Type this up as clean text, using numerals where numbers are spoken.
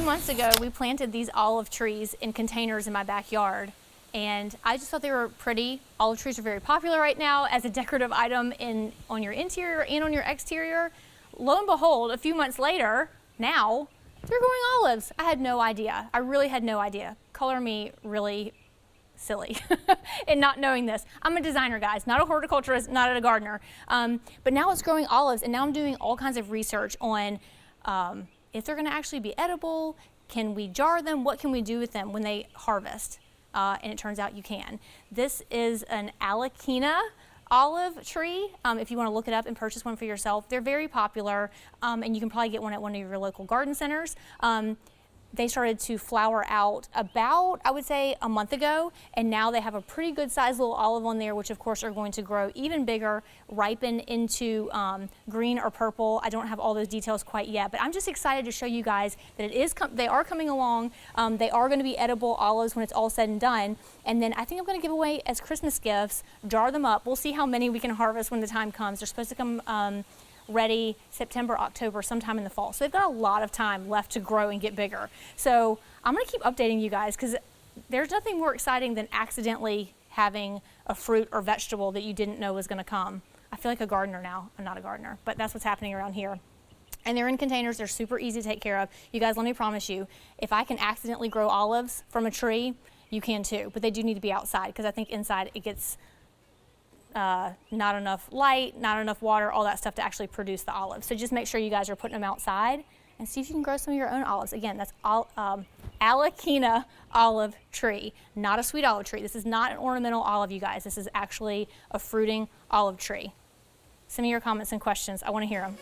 months ago, we planted these olive trees in containers in my backyard, and I just thought they were pretty. Olive trees are very popular right now as a decorative item on your interior and on your exterior. Lo and behold, a few months later, now, they're growing olives. I had no idea. I really had no idea. Color me really silly in not knowing this. I'm a designer, guys, not a horticulturist, not a gardener. But now it's growing olives, and now I'm doing all kinds of research on if they're gonna actually be edible, can we jar them, what can we do with them when they harvest? And it turns out you can. This is an Alekina olive tree. If you want to look it up and purchase one for yourself, they're very popular, and you can probably get one at one of your local garden centers. They started to flower out about, I would say, a month ago, and now they have a pretty good sized little olive on there, which of course are going to grow even bigger, ripen into green or purple. I don't have all those details quite yet, but I'm just excited to show you guys that they are coming along. They are going to be edible olives when it's all said and done, and then I think I'm going to give away as Christmas gifts, jar them up. We'll see how many we can harvest when the time comes. They're supposed to come ready September, October, sometime in the fall. So they've got a lot of time left to grow and get bigger. So I'm gonna keep updating you guys because there's nothing more exciting than accidentally having a fruit or vegetable that you didn't know was gonna come. I feel like a gardener now. I'm not a gardener, but that's what's happening around here. And they're in containers, they're super easy to take care of. You guys, let me promise you, if I can accidentally grow olives from a tree, you can too, but they do need to be outside because I think inside it gets not enough light, not enough water, all that stuff to actually produce the olives. So just make sure you guys are putting them outside and see if you can grow some of your own olives. Again, that's Alekina olive tree, not a sweet olive tree. This is not an ornamental olive, you guys. This is actually a fruiting olive tree. Send me your comments and questions. I want to hear them.